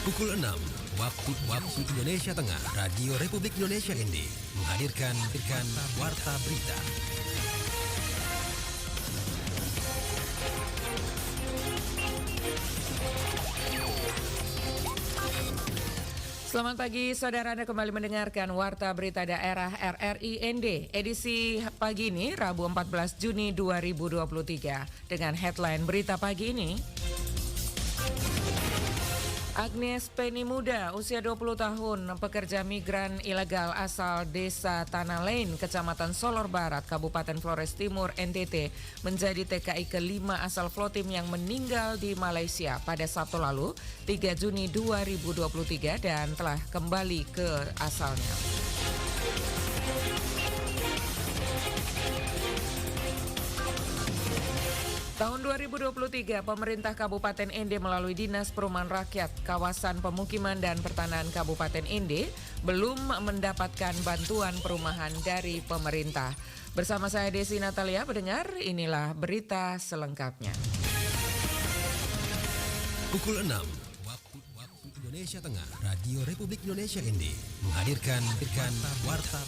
Pukul 6 waktu Indonesia Tengah, Radio Republik Indonesia ND menghadirkan Warta Berita. Selamat pagi, saudara. Anda kembali mendengarkan Warta Berita Daerah RRI ND, edisi pagi ini, Rabu 14 Juni 2023. Dengan headline berita pagi ini, Agnes Penny Muda, usia 20 tahun, pekerja migran ilegal asal Desa Tanah Lain, Kecamatan Solor Barat, Kabupaten Flores Timur, NTT, menjadi TKI kelima asal Flotim yang meninggal di Malaysia pada Sabtu lalu, 3 Juni 2023 dan telah kembali ke asalnya. Tahun 2023, pemerintah Kabupaten ND melalui Dinas Perumahan Rakyat, Kawasan Pemukiman dan Pertanahan Kabupaten ND belum mendapatkan bantuan perumahan dari pemerintah. Bersama saya Desi Natalia, pendengar, inilah berita selengkapnya. Pukul 6 waktu Indonesia Tengah, Radio Republik Indonesia ND menghadirkan Warta.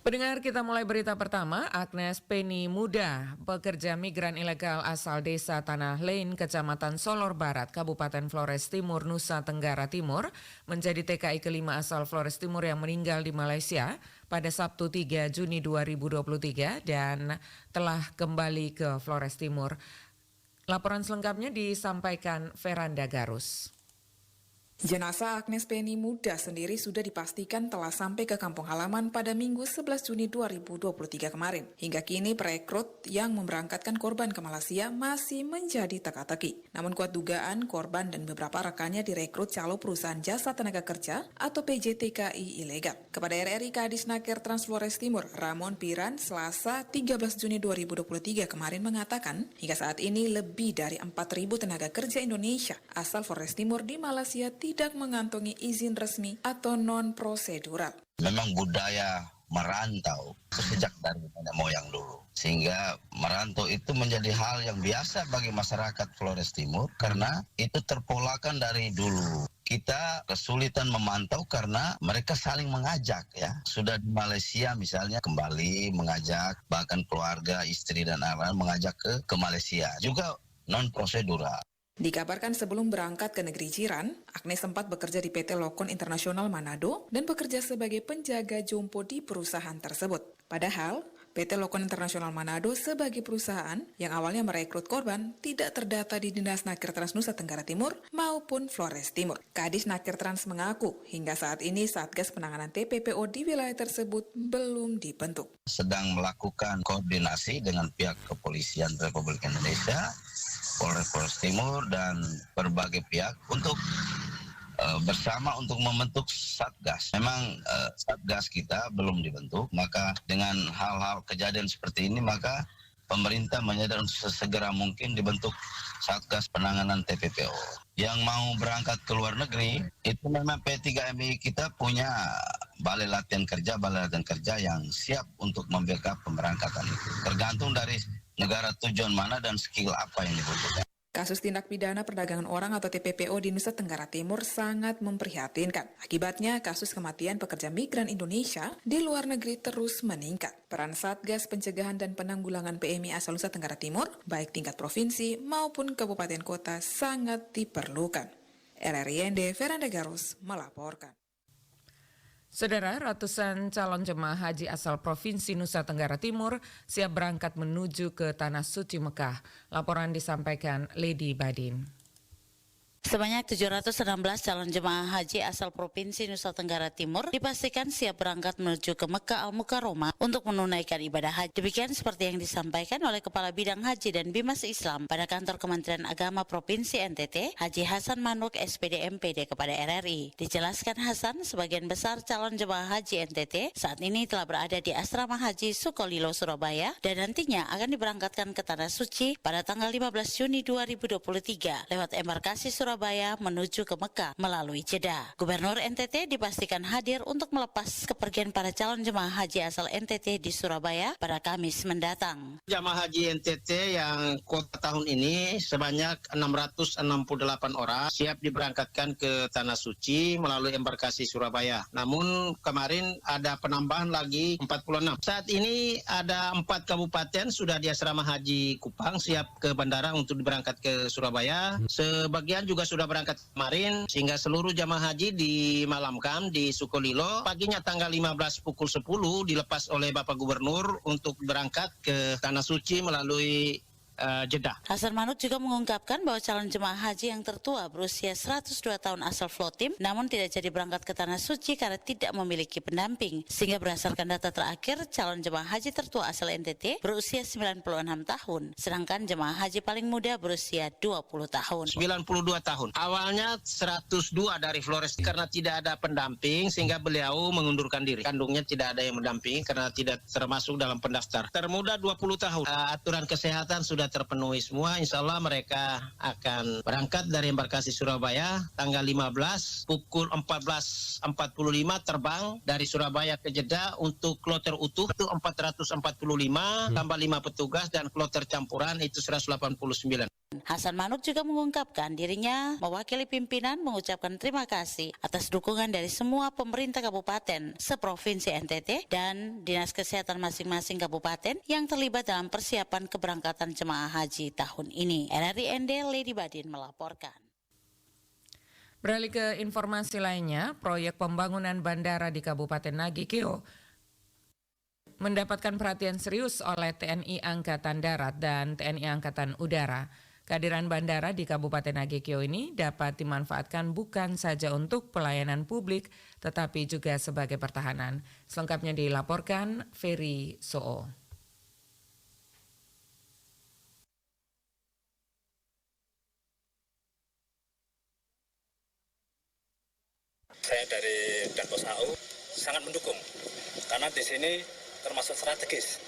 Pendengar, kita mulai berita pertama. Agnes Penny Muda, pekerja migran ilegal asal Desa Tanah Lain, Kecamatan Solor Barat, Kabupaten Flores Timur, Nusa Tenggara Timur, menjadi TKI kelima asal Flores Timur yang meninggal di Malaysia pada Sabtu 3 Juni 2023 dan telah kembali ke Flores Timur. Laporan selengkapnya disampaikan Veranda Garus. Jenazah Agnes Penny Muda sendiri sudah dipastikan telah sampai ke kampung halaman pada Minggu 11 Juni 2023 kemarin. Hingga kini perekrut yang memberangkatkan korban ke Malaysia masih menjadi teka-teki. Namun kuat dugaan korban dan beberapa rekannya direkrut calo perusahaan jasa tenaga kerja atau PJTKI ilegal. Kepada RRI, Kadisnaker Trans Flores Timur, Ramon Piran, Selasa 13 Juni 2023 kemarin mengatakan hingga saat ini lebih dari 4.000 tenaga kerja Indonesia asal Flores Timur di Malaysia tidak mengantongi izin resmi atau non-prosedural. Memang budaya merantau sejak dari nenek moyang dulu. Sehingga merantau itu menjadi hal yang biasa bagi masyarakat Flores Timur karena itu terpolakan dari dulu. Kita kesulitan memantau karena mereka saling mengajak ya. Sudah di Malaysia misalnya kembali mengajak, bahkan keluarga, istri dan anak mengajak ke Malaysia. Juga non-prosedural. Dikabarkan sebelum berangkat ke negeri jiran, Agnes sempat bekerja di PT Lokon Internasional Manado dan bekerja sebagai penjaga jompo di perusahaan tersebut. Padahal, PT Lokon Internasional Manado sebagai perusahaan yang awalnya merekrut korban tidak terdata di Dinas Nakir Trans Nusa Tenggara Timur maupun Flores Timur. Kadis Nakir Trans mengaku hingga saat ini Satgas Penanganan TPPO di wilayah tersebut belum dibentuk. Sedang melakukan koordinasi dengan pihak kepolisian Republik Indonesia, Polres Flores Timur dan berbagai pihak untuk bersama untuk membentuk Satgas. Memang Satgas kita belum dibentuk, maka dengan hal-hal kejadian seperti ini maka pemerintah menyadari untuk sesegera mungkin dibentuk Satgas Penanganan TPPO. Yang mau berangkat ke luar negeri, itu memang P3MI kita punya balai latihan kerja yang siap untuk membackup pemberangkatan itu. Tergantung dari negara tujuan mana dan skill apa yang dibutuhkan. Kasus tindak pidana perdagangan orang atau TPPO di Nusa Tenggara Timur sangat memprihatinkan. Akibatnya, kasus kematian pekerja migran Indonesia di luar negeri terus meningkat. Peran Satgas Pencegahan dan Penanggulangan PMI asal Nusa Tenggara Timur, baik tingkat provinsi maupun kabupaten kota, sangat diperlukan. RRI ND, Veranda Garus melaporkan. Saudara, ratusan calon jemaah haji asal Provinsi Nusa Tenggara Timur siap berangkat menuju ke Tanah Suci Mekah. Laporan disampaikan Lady Badin. Sebanyak 716 calon jemaah haji asal Provinsi Nusa Tenggara Timur dipastikan siap berangkat menuju ke Mekah Al-Mukarramah untuk menunaikan ibadah haji. Demikian seperti yang disampaikan oleh Kepala Bidang Haji dan Bimas Islam pada Kantor Kementerian Agama Provinsi NTT, Haji Hasan Manuk SPD MPD kepada RRI. Dijelaskan Hasan, sebagian besar calon jemaah haji NTT saat ini telah berada di Asrama Haji Sukolilo Surabaya dan nantinya akan diberangkatkan ke Tanah Suci pada tanggal 15 Juni 2023 lewat embarkasi Surabaya Surabaya menuju ke Mekah melalui Jeddah. Gubernur NTT dipastikan hadir untuk melepas kepergian para calon jemaah haji asal NTT di Surabaya pada Kamis mendatang. Jamaah haji NTT yang kuota tahun ini sebanyak 668 orang siap diberangkatkan ke Tanah Suci melalui embarkasi Surabaya. Namun kemarin ada penambahan lagi 46. Saat ini ada 4 kabupaten sudah di asrama haji Kupang siap ke bandara untuk diberangkat ke Surabaya. Sebagian juga sudah berangkat kemarin sehingga seluruh jamaah haji dimalamkan di Sukolilo. Paginya tanggal 15 pukul 10 dilepas oleh Bapak Gubernur untuk berangkat ke Tanah Suci melalui Jeddah. Hasan Manuk juga mengungkapkan bahwa calon jemaah haji yang tertua berusia 102 tahun asal Flotim namun tidak jadi berangkat ke Tanah Suci karena tidak memiliki pendamping. Sehingga berdasarkan data terakhir, calon jemaah haji tertua asal NTT berusia 96 tahun. Sedangkan jemaah haji paling muda berusia 20 tahun. 92 tahun. Awalnya 102 dari Flores karena tidak ada pendamping sehingga beliau mengundurkan diri. Kandungnya tidak ada yang mendampingi karena tidak termasuk dalam pendaftar. Termuda 20 tahun. Aturan kesehatan sudah terpenuhi semua. Insya Allah mereka akan berangkat dari embarkasi Surabaya tanggal 15 pukul 14.45 terbang dari Surabaya ke Jeddah untuk kloter utuh itu 445 tambah 5 petugas dan kloter campuran itu 189. Hasan Manuk juga mengungkapkan dirinya mewakili pimpinan mengucapkan terima kasih atas dukungan dari semua pemerintah kabupaten seprovinsi NTT dan dinas kesehatan masing-masing kabupaten yang terlibat dalam persiapan keberangkatan jemaah haji tahun ini. RRI ND Lady Badin melaporkan. Beralih ke informasi lainnya, proyek pembangunan bandara di Kabupaten Nagikeo mendapatkan perhatian serius oleh TNI Angkatan Darat dan TNI Angkatan Udara. Kehadiran bandara di Kabupaten Nagikeo ini dapat dimanfaatkan bukan saja untuk pelayanan publik, tetapi juga sebagai pertahanan. Selengkapnya dilaporkan Ferry Soo. Saya dari Danpos AU sangat mendukung karena di sini termasuk strategis.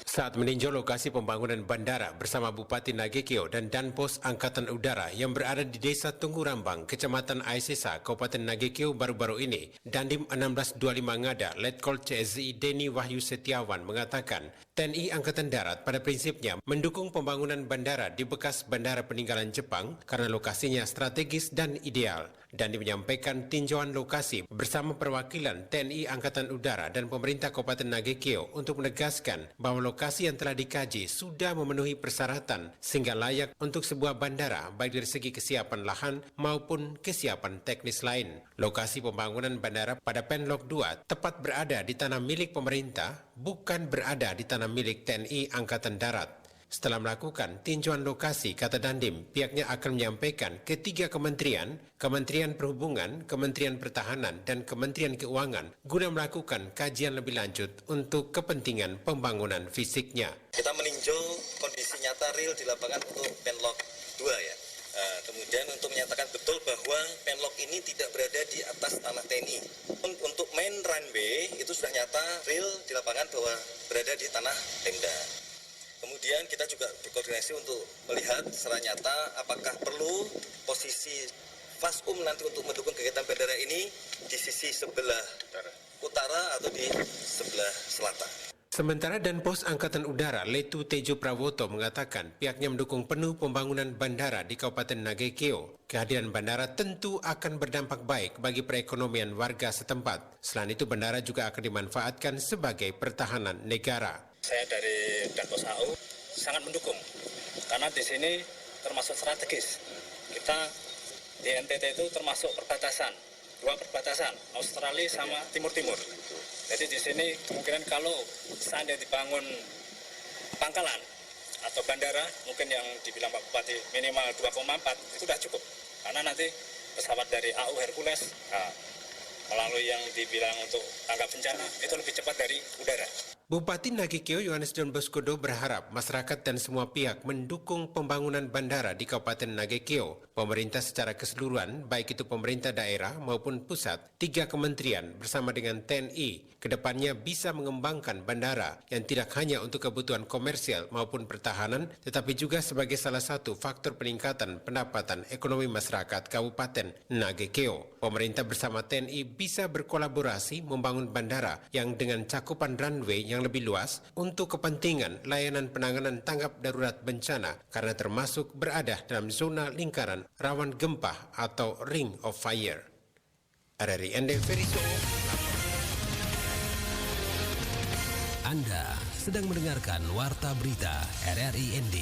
Saat meninjau lokasi pembangunan bandara bersama Bupati Nagikeo dan Danpos Angkatan Udara yang berada di Desa Tunggu Rambang, Kecamatan Aisesa, Kabupaten Nagikeo baru-baru ini, Dandim 1625 Ngada, Letkol CSI Deni Wahyu Setiawan mengatakan, TNI Angkatan Darat pada prinsipnya mendukung pembangunan bandara di bekas bandara peninggalan Jepang karena lokasinya strategis dan ideal. Dandi menyampaikan tinjauan lokasi bersama perwakilan TNI Angkatan Udara dan pemerintah Kabupaten Nagikeo untuk menegaskan bahwa lokasi yang telah dikaji sudah memenuhi persyaratan sehingga layak untuk sebuah bandara baik dari segi kesiapan lahan maupun kesiapan teknis lain. Lokasi pembangunan bandara pada Penlok 2 tepat berada di tanah milik pemerintah, bukan berada di tanah milik TNI Angkatan Darat. Setelah melakukan tinjauan lokasi, kata Dandim, pihaknya akan menyampaikan ketiga kementerian, Kementerian Perhubungan, Kementerian Pertahanan, dan Kementerian Keuangan guna melakukan kajian lebih lanjut untuk kepentingan pembangunan fisiknya. Kita meninjau kondisi nyata real di lapangan untuk Penlok 2 ya. Kemudian untuk menyatakan betul bahwa Penlok ini tidak berada di atas tanah TNI. Untuk main runway itu sudah nyata real di lapangan bahwa berada di tanah Pemda. Kemudian kita juga berkoordinasi untuk melihat secara nyata apakah perlu posisi Fasum nanti untuk mendukung kegiatan bandara ini di sisi sebelah utara atau di sebelah selatan. Sementara Danpos Angkatan Udara Letu Tejo Prawoto mengatakan pihaknya mendukung penuh pembangunan bandara di Kabupaten Nagikeo. Kehadiran bandara tentu akan berdampak baik bagi perekonomian warga setempat. Selain itu bandara juga akan dimanfaatkan sebagai pertahanan negara. Saya dari Danpos AU sangat mendukung karena di sini termasuk strategis. Kita di NTT itu termasuk perbatasan, dua perbatasan Australia sama Timur-Timur. Jadi di sini kemungkinan kalau seandainya dibangun pangkalan atau bandara, mungkin yang dibilang Pak Bupati minimal 2,4 itu sudah cukup. Karena nanti pesawat dari AU Hercules melalui yang dibilang untuk tanggap bencana itu lebih cepat dari udara. Bupati Nagekeo Yohanes Don Bosco berharap masyarakat dan semua pihak mendukung pembangunan bandara di Kabupaten Nagekeo. Pemerintah secara keseluruhan, baik itu pemerintah daerah maupun pusat, 3 kementerian bersama dengan TNI, kedepannya bisa mengembangkan bandara yang tidak hanya untuk kebutuhan komersial maupun pertahanan, tetapi juga sebagai salah satu faktor peningkatan pendapatan ekonomi masyarakat Kabupaten Nagekeo. Pemerintah bersama TNI bisa berkolaborasi membangun bandara yang dengan cakupan runway yang lebih luas untuk kepentingan layanan penanganan tanggap darurat bencana karena termasuk berada dalam zona lingkaran rawan gempa atau Ring of Fire. RRI ND Feriso. Anda sedang mendengarkan Warta Berita RRI ND.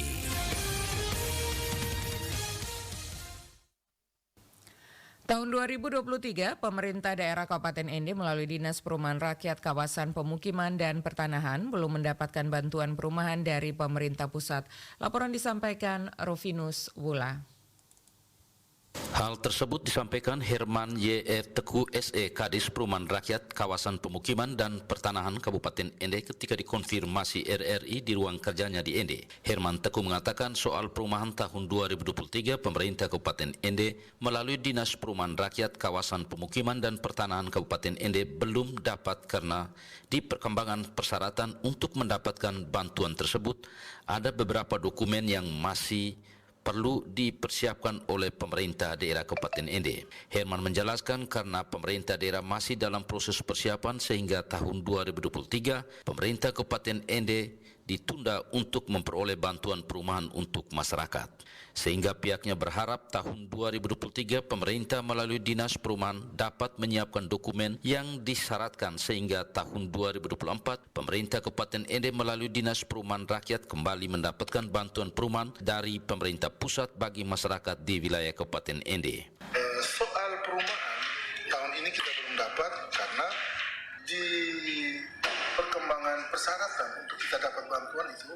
Tahun 2023, pemerintah daerah Kabupaten ND melalui Dinas Perumahan Rakyat Kawasan Pemukiman dan Pertanahan belum mendapatkan bantuan perumahan dari pemerintah pusat. Laporan disampaikan Rovinus Wula. Hal tersebut disampaikan Herman Y.E. Teguh SE, Kadis Perumahan Rakyat Kawasan Pemukiman dan Pertanahan Kabupaten Ende ketika dikonfirmasi RRI di ruang kerjanya di Ende. Herman Teguh mengatakan soal perumahan tahun 2023 pemerintah Kabupaten Ende melalui Dinas Perumahan Rakyat Kawasan Pemukiman dan Pertanahan Kabupaten Ende belum dapat karena di perkembangan persyaratan untuk mendapatkan bantuan tersebut ada beberapa dokumen yang masih perlu dipersiapkan oleh pemerintah daerah Kabupaten Ende. Herman menjelaskan karena pemerintah daerah masih dalam proses persiapan sehingga tahun 2023 pemerintah Kabupaten Ende ditunda untuk memperoleh bantuan perumahan untuk masyarakat. Sehingga pihaknya berharap tahun 2023 pemerintah melalui Dinas Perumahan dapat menyiapkan dokumen yang disyaratkan sehingga tahun 2024 pemerintah Kabupaten Ende melalui Dinas Perumahan Rakyat kembali mendapatkan bantuan perumahan dari pemerintah pusat bagi masyarakat di wilayah Kabupaten Ende. Soal perumahan tahun ini kita belum dapat karena di perkembangan persyaratan untuk kita dapat bantuan itu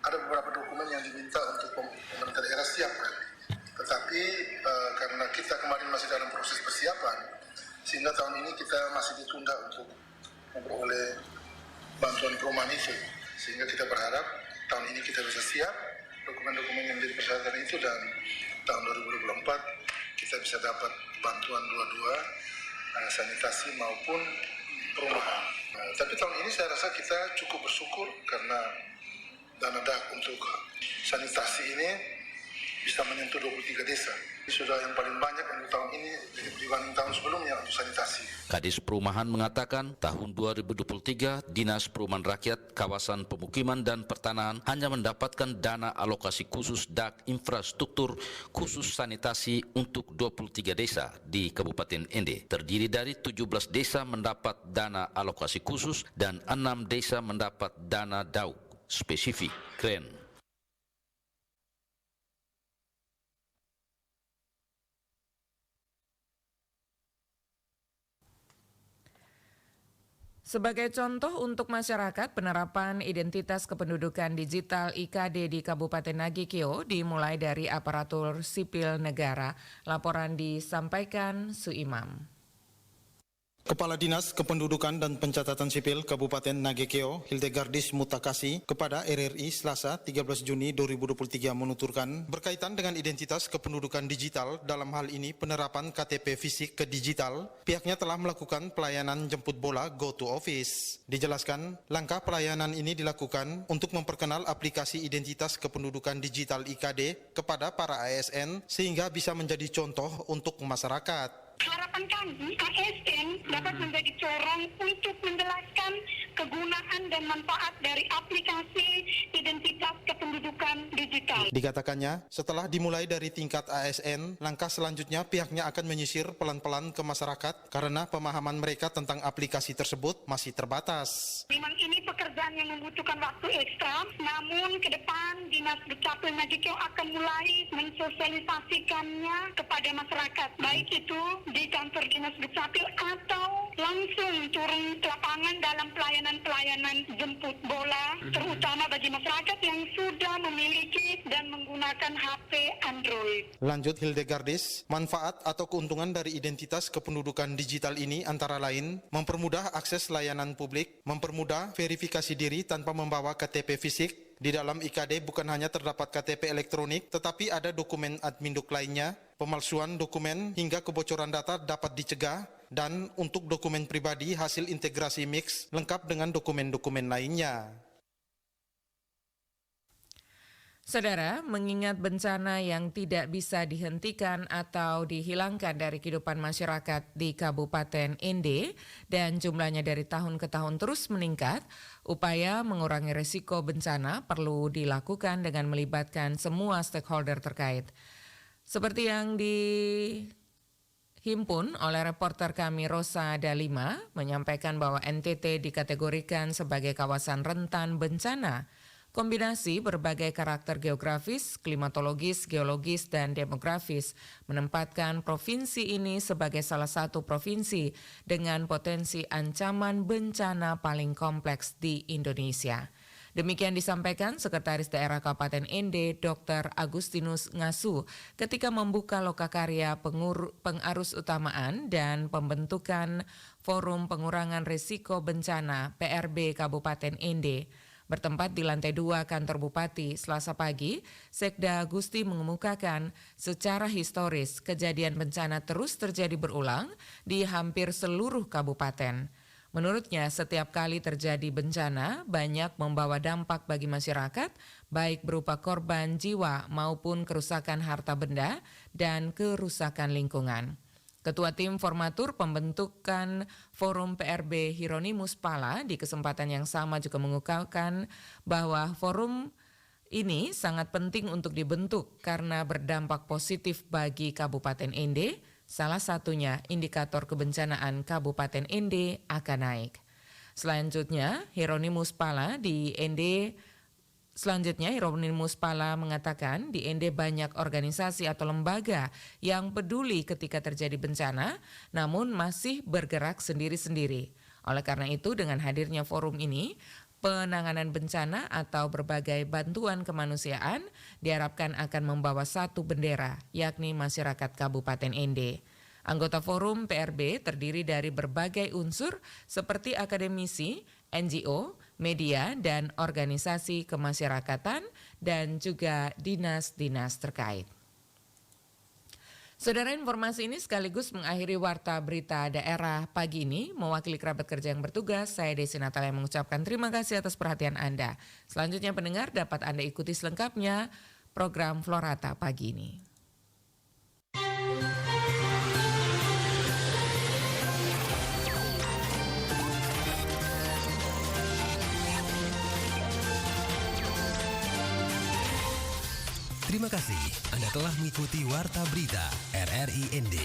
ada beberapa dokumen yang diminta untuk pemerintah daerah siapkan. Tetapi karena kita kemarin masih dalam proses persiapan, sehingga tahun ini kita masih ditunda untuk memperoleh bantuan perumahan itu. Sehingga kita berharap tahun ini kita bisa siap dokumen-dokumen yang menjadi persyaratan itu dan tahun 2024 kita bisa dapat bantuan dua-dua sanitasi maupun perumahan. Tapi tahun ini saya rasa kita cukup bersyukur karena dana DAK untuk sanitasi ini bisa menyentuh 23 desa. Ini sudah yang paling banyak untuk tahun ini dibanding tahun sebelumnya untuk sanitasi. Kadis Perumahan mengatakan tahun 2023 Dinas Perumahan Rakyat Kawasan Pemukiman dan Pertanahan hanya mendapatkan dana alokasi khusus DAK infrastruktur khusus sanitasi untuk 23 desa di Kabupaten Ende. Terdiri dari 17 desa mendapat dana alokasi khusus dan 6 desa mendapat dana DAUK spesifik keren. Sebagai contoh untuk masyarakat, penerapan identitas kependudukan digital IKD di Kabupaten Nagekeo dimulai dari aparatur sipil negara. Laporan disampaikan Suimam. Kepala Dinas Kependudukan dan Pencatatan Sipil Kabupaten Nagekeo, Hildegardis Mutakasi, kepada RRI Selasa 13 Juni 2023 menuturkan berkaitan dengan identitas kependudukan digital dalam hal ini penerapan KTP fisik ke digital, pihaknya telah melakukan pelayanan jemput bola Go to Office. Dijelaskan, langkah pelayanan ini dilakukan untuk memperkenal aplikasi identitas kependudukan digital IKD kepada para ASN sehingga bisa menjadi contoh untuk masyarakat. Harapan kami, ASN dapat menjadi corong untuk menjelaskan kegunaan dan manfaat dari aplikasi identitas kependudukan digital. Dikatakannya, setelah dimulai dari tingkat ASN, langkah selanjutnya pihaknya akan menyisir pelan-pelan ke masyarakat karena pemahaman mereka tentang aplikasi tersebut masih terbatas. Memang ini pekerjaan yang membutuhkan waktu ekstra, namun ke depan Dinas Dukcapil Nagekeo akan mulai mensosialisasikannya kepada masyarakat, baik itu di kantor Dinas Dukcapil atau langsung turun ke lapangan dalam pelayanan-pelayanan jemput bola, terutama bagi masyarakat yang sudah memiliki dan menggunakan menggunakan HP Android. Lanjut Hildegardis, manfaat atau keuntungan dari identitas kependudukan digital ini antara lain mempermudah akses layanan publik, mempermudah verifikasi diri tanpa membawa KTP fisik. Di dalam IKD bukan hanya terdapat KTP elektronik, tetapi ada dokumen adminduk lainnya, pemalsuan dokumen hingga kebocoran data dapat dicegah, dan untuk dokumen pribadi hasil integrasi mix lengkap dengan dokumen-dokumen lainnya. Saudara, mengingat bencana yang tidak bisa dihentikan atau dihilangkan dari kehidupan masyarakat di Kabupaten Ende dan jumlahnya dari tahun ke tahun terus meningkat, upaya mengurangi risiko bencana perlu dilakukan dengan melibatkan semua stakeholder terkait. Seperti yang dihimpun oleh reporter kami Rosa Dalima menyampaikan bahwa NTT dikategorikan sebagai kawasan rentan bencana. Kombinasi berbagai karakter geografis, klimatologis, geologis, dan demografis menempatkan provinsi ini sebagai salah satu provinsi dengan potensi ancaman bencana paling kompleks di Indonesia. Demikian disampaikan Sekretaris Daerah Kabupaten Ende, Dr. Agustinus Ngasu, ketika membuka lokakarya pengarus utamaan dan pembentukan Forum Pengurangan Risiko Bencana PRB Kabupaten Ende. Bertempat di lantai 2 kantor Bupati, Selasa pagi, Sekda Gusti mengemukakan secara historis kejadian bencana terus terjadi berulang di hampir seluruh kabupaten. Menurutnya, setiap kali terjadi bencana banyak membawa dampak bagi masyarakat, baik berupa korban jiwa maupun kerusakan harta benda dan kerusakan lingkungan. Ketua Tim Formatur Pembentukan Forum PRB Hieronimus Pala di kesempatan yang sama juga mengungkapkan bahwa forum ini sangat penting untuk dibentuk karena berdampak positif bagi Kabupaten Ende, salah satunya indikator kebencanaan Kabupaten Ende akan naik. Selanjutnya, Hieronimus Pala mengatakan di Ende banyak organisasi atau lembaga yang peduli ketika terjadi bencana, namun masih bergerak sendiri-sendiri. Oleh karena itu, dengan hadirnya forum ini, penanganan bencana atau berbagai bantuan kemanusiaan diharapkan akan membawa satu bendera, yakni masyarakat Kabupaten Ende. Anggota forum PRB terdiri dari berbagai unsur seperti akademisi, NGO, media, dan organisasi kemasyarakatan, dan juga dinas-dinas terkait. Saudara, informasi ini sekaligus mengakhiri Warta Berita Daerah pagi ini. Mewakili kerabat kerja yang bertugas, saya Desi Natalia mengucapkan terima kasih atas perhatian Anda. Selanjutnya pendengar dapat Anda ikuti selengkapnya program Florata pagi ini. Terima kasih Anda telah mengikuti Warta Berita RRI ND.